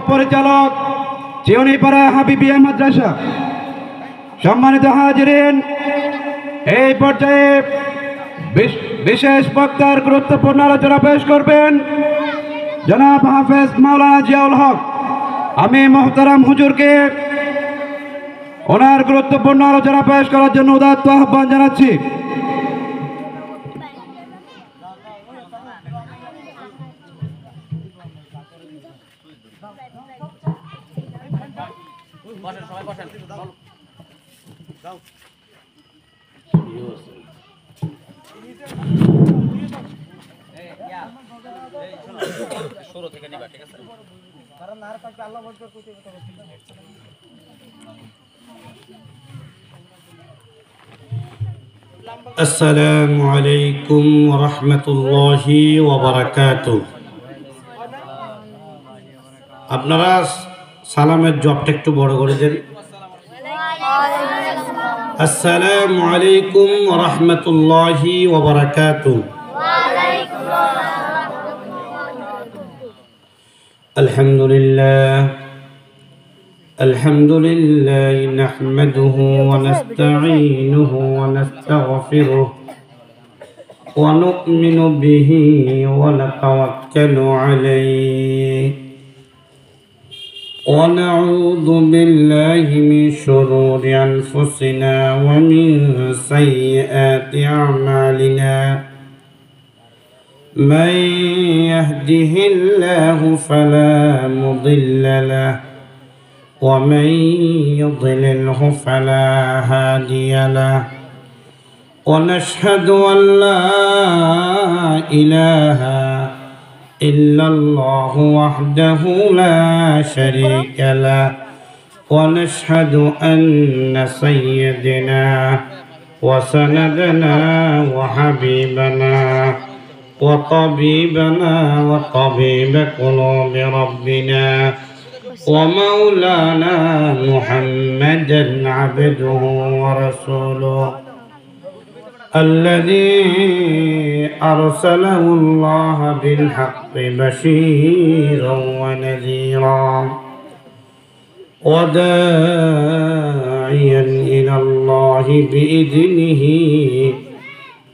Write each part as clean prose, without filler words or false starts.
পরিচালক চিউনিপাড়া হাবিবিয়া মাদ্রাসা। সম্মানিত হাজিরিন, এই পর্যায়ে বিশেষ বক্তার গুরুত্বপূর্ণ আলোচনা পেশ করবেন জনাব হাফেজ মাওলানা জিয়াউল হক। আমি মোহতারাম হুজুরকে ওনার গুরুত্বপূর্ণ আলোচনা পেশ করার জন্য উদাত্ত আহ্বান জানাচ্ছি। আসসালামু আলাইকুম ওয়া রাহমাতুল্লাহি ওয়া বারাকাতুহু। আপনারা সালামের জবটা একটু বড় করে দেন। আসসালামু আলাইকুম ওয়া রাহমাতুল্লাহি ওয়া বারাকাতুহু। আলহামদুলিল্লাহ الحمد لله نحمده ونستعينه ونستغفره ونؤمن به ونتوكل عليه ونعوذ بالله من شرور أنفسنا ومن سيئات أعمالنا من يهده الله فلا مضل له ومن يضلله فلا هادي له ونشهد أن لا إله إلا الله وحده لا شريك له ونشهد أن سيدنا وسندنا وحبيبنا وطبيبنا وطبيب قلوب ربنا ومولانا محمدا عبده ورسوله الذي أرسله الله بالحق بشيرا ونذيرا وداعيا إلى الله بإذنه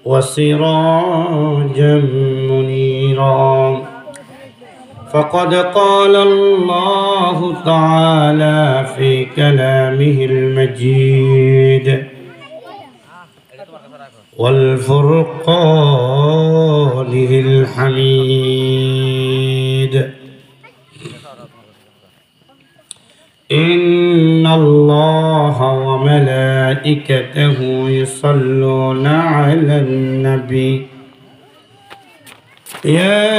وسراجا منيرا فقد قال الله تعالى في كلامه المجيد والفرقانه الحميد إن الله وملائكته يصلون على النبي يا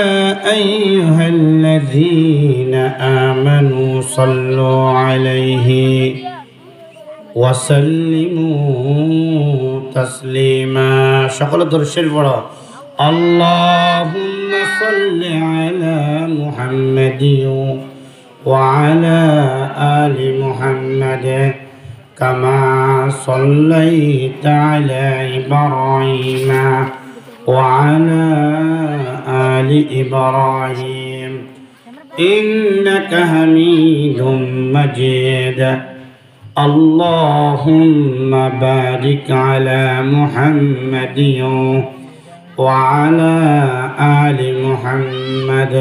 أيها الذين آمنوا صلوا عليه وسلموا تسليما شغل درش الورى اللهم صل على محمد وعلى آل محمد كما صليت على إبراهيم وعلى آل إبراهيم إنك حميد مجيد اللهم بارك على محمد وعلى آل محمد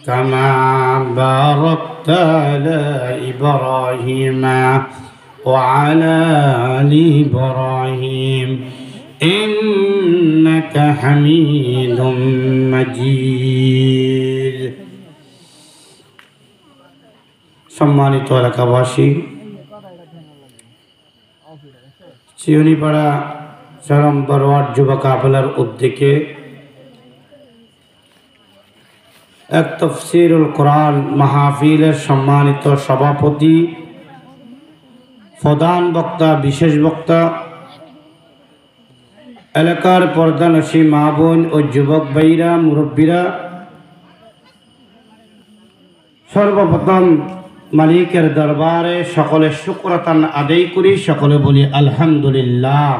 كما باركت على إبراهيم وعلى آل إبراهيم إنك حميد مجيد সম্মানিত এলাকাবাসী, চিউনিপাড়া চরম বরওয়াট যুব কাফেলার উদ্যোগে এক তাফসীরুল কোরআন মাহফিলের সম্মানিত সভাপতি, প্রধান বক্তা, বিশেষ বক্তা, এলাকার পর্দানশী মা বোন ও যুবক ভাইরা, মুরব্বীরা, সর্বপ্রথম মালিকের দরবারে সকলে শুকরাতান আদায় করি, সকলে বলি আলহামদুলিল্লাহ।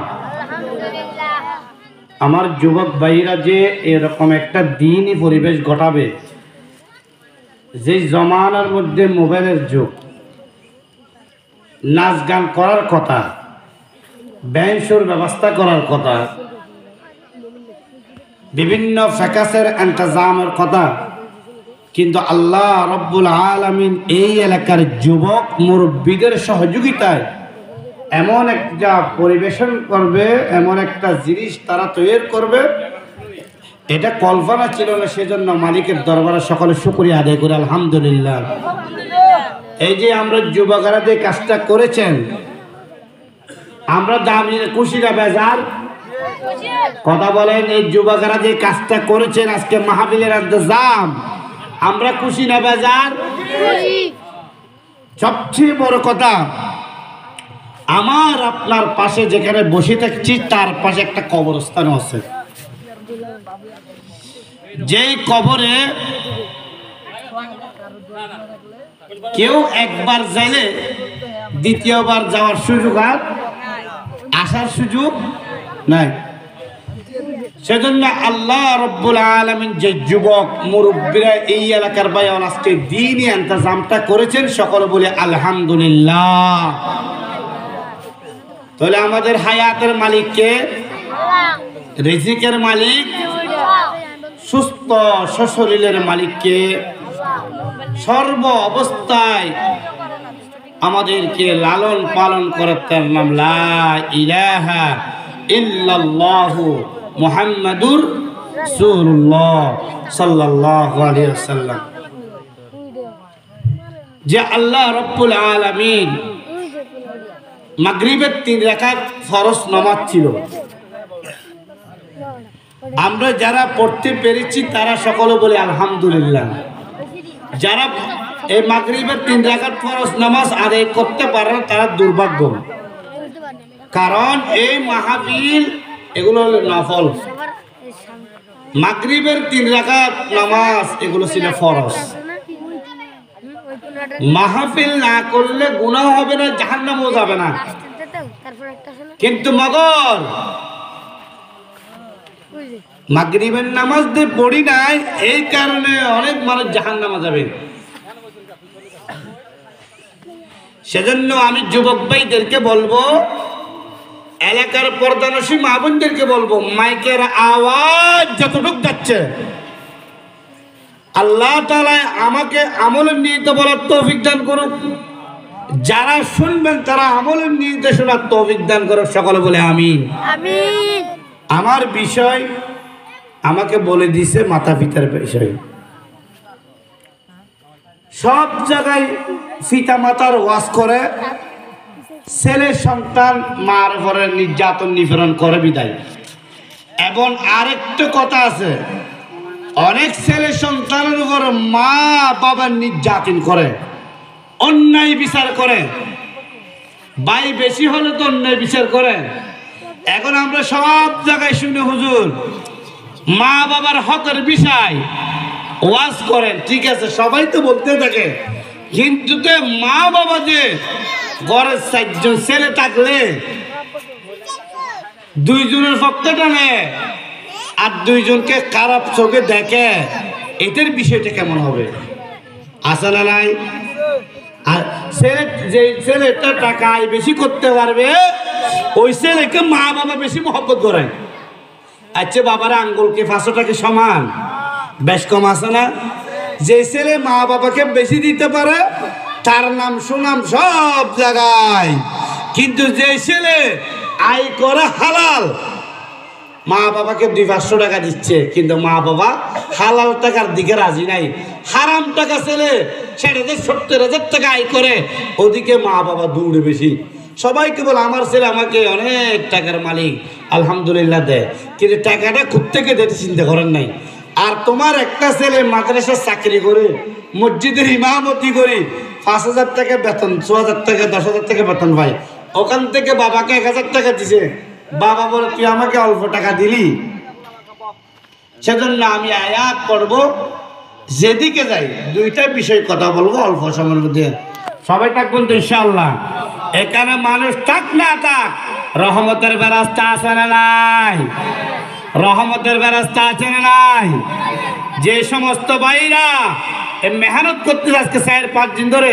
আমার যুবক ভাইরা যে এরকম একটা দিনই পরিবেশ ঘটাবে, যে জমানার মধ্যে মোবাইলের যুগ, নাচ গান করার কথা, ব্যাংশুর ব্যবস্থা করার কথা, বিভিন্ন ফ্যাকাসের ইন্তজামের কথা, কিন্তু আল্লাহ রব্বুল আলামিন এই এলাকার যুবক মুরব্বীদের সহযোগিতায় এমন একটা পরিবেশন করবে, এমন একটা জিনিস তারা তৈরি করবে, এটা কল্পনা ছিল না। সেজন্য মালিকের দরবারে সকলে শুকরিয়া আদায় করে আলহামদুলিল্লাহ। এই যে আমরা যুবকেরা যে কাজটা করেছেন, আমরা দামি খুশি না বেজার? কথা বলেন, এই যুবকেরা যে কাজটা করেছেন আজকে মাহফিলের ইন্তজাম, আমরা খুশি না বেজার? সবচেয়ে বড় কথা, আমার আপনার পাশে যেখানে বসে থাকছি তার পাশে একটা কবরস্থান আছে। যেই কবরে কেউ একবার যাইলে দ্বিতীয়বার যাওয়ার সুযোগ আর আসার সুযোগ নাই। সেজন্য আল্লাহ রব্বুল আলামিন যে যুবক মুরব্বীরা এই এলাকার বায়ান আজকে দ্বীনি ইন্তজামটা করেছেন, সকলে বলে আলহামদুলিল্লাহ। তাহলে আমাদের হায়াতের মালিক কে? রিজিকের মালিক, সুস্থ সশরীরের মালিক কে? সর্ব অবস্থায় আমাদেরকে লালন পালন করার তার নাম লা ইলাহা ইল্লাল্লাহু মুহাম্মাদুর রাসূলুল্লাহ সাল্লাল্লাহু আলাইহি ওয়াসাল্লাম। যে আল্লাহ রব্বুল আলামিন মাগরিবের 3 রাকাত ফরজ নামাজ ছিল, আমরা যারা পড়তে পেরেছি তারা সকলে বলে আলহামদুলিল্লাহ। যারা এই মাগরিবের 3 রাকাত ফরজ নামাজ আদায় করতে পারে না তারা দুর্ভাগ্য, কারণ এই মাহফিল এগুলো হলো নফল। মাগরিবের 3 রাকাত নামাজ এগুলো ছিল ফরজ। মাহফিল না করলে গুনাহ হবে না, জাহান্নামও যাবে না। কিন্তু মগর মাগরিবের নামাজ দিয়ে পড়ি নাই, এই কারণে অনেক মানুষ জাহান্নামে যাবে। সেজন্য আমি যুবক ভাইদেরকে বলবো, এলাকার পর্দানশী মা বোনদেরকে বলবো, মাইকের আওয়াজ যতটুকু যাচ্ছে আল্লাহ তাআলা আমাকে আমলের নিয়তে বলার তৌফিক দান করুক, যারা শুনবেন তারা আমলের নিয়তে শোনার তৌফিক দান করুক, সকলে বলে আমিন। আমিন। আমার বিষয় আমাকে বলে দিছে মাতা পিতার বিষয়। সব জায়গায় পিতা মাতার ওয়াজ করে, ছেলে সন্তান মার উপরে নির্যাতন নিপীড়ন করে বিদায়। এবং আরেকটা কথা আছে, অনেক ছেলে সন্তানের উপর মা বাবার নির্যাতন করে, অন্যায় বিচার করে, ভাই বেশি হলে তো অন্যায় বিচার করে। এখন আমরা সব জায়গায় শুনে হুজুর মা বাবার হকের বিষয় ওয়াজ করেন, ঠিক আছে সবাই তো বলতে থাকে, কিন্তু মা বাবা যে ঘরের 4 জন ছেলে থাকলে 2 জনের পক্ষে টানে আর 2 জনকে খারাপ চোখে দেখে, এটার বিষয়টা কেমন হবে? আছে না নাই? আর ছেলে যে ছেলেটা টাকা আয় বেশি করতে পারবে ওই ছেলেকে মা বাবা বেশি মহব্বত করে। আচ্ছা বাবার আঙ্গুলকে 500 টাকা সমান, বেশ কম আছে না? যে ছেলে মা বাবাকে বেশি দিতে পারে তার নাম সুনাম সব জায়গায়, কিন্তু যে ছেলে আয় করে হালাল, মা বাবাকে 200-500 টাকা দিচ্ছে কিন্তু মা বাবা হালাল টাকার দিকে রাজি নাই, হারাম টাকা ছেলে সেটা 70,000 টাকা আয় করে, ওদিকে মা বাবা দৌড়ে বেশি। সবাইকে বলে আমার ছেলে আমাকে অনেক টাকার মালিক আলহামদুলিল্লাহ দেয়, কিন্তু টাকাটা খুব থেকে দিতে চিন্তা করেন নাই। আর তোমার একটা ছেলে মাদ্রাসার চাকরি করে, মসজিদের ইমামতি করে 5,000 টাকা বেতন, 6,000 টাকা 10,000 টাকা বেতন পায়, ওখান থেকে বাবাকে 1,000 টাকা দিছে, বাবা বলে তুই আমাকে অল্প টাকা দিলি। সেজন্য আমি আয়াত পড়ব, যেদিকে যাই 2টা বিষয় কথা বলবো অল্প সময়ের মধ্যে, সবাই থাকবেন তো ইনশাআল্লাহ। এখানে মানুষ থাক না থাক রহমতের ব্যবস্থা আছে না নাই? রহমতের ব্যবস্থা আছে না নাই? যে সমস্ত ভাইরা মেহনত করতে আজকে 4-5 দিন ধরে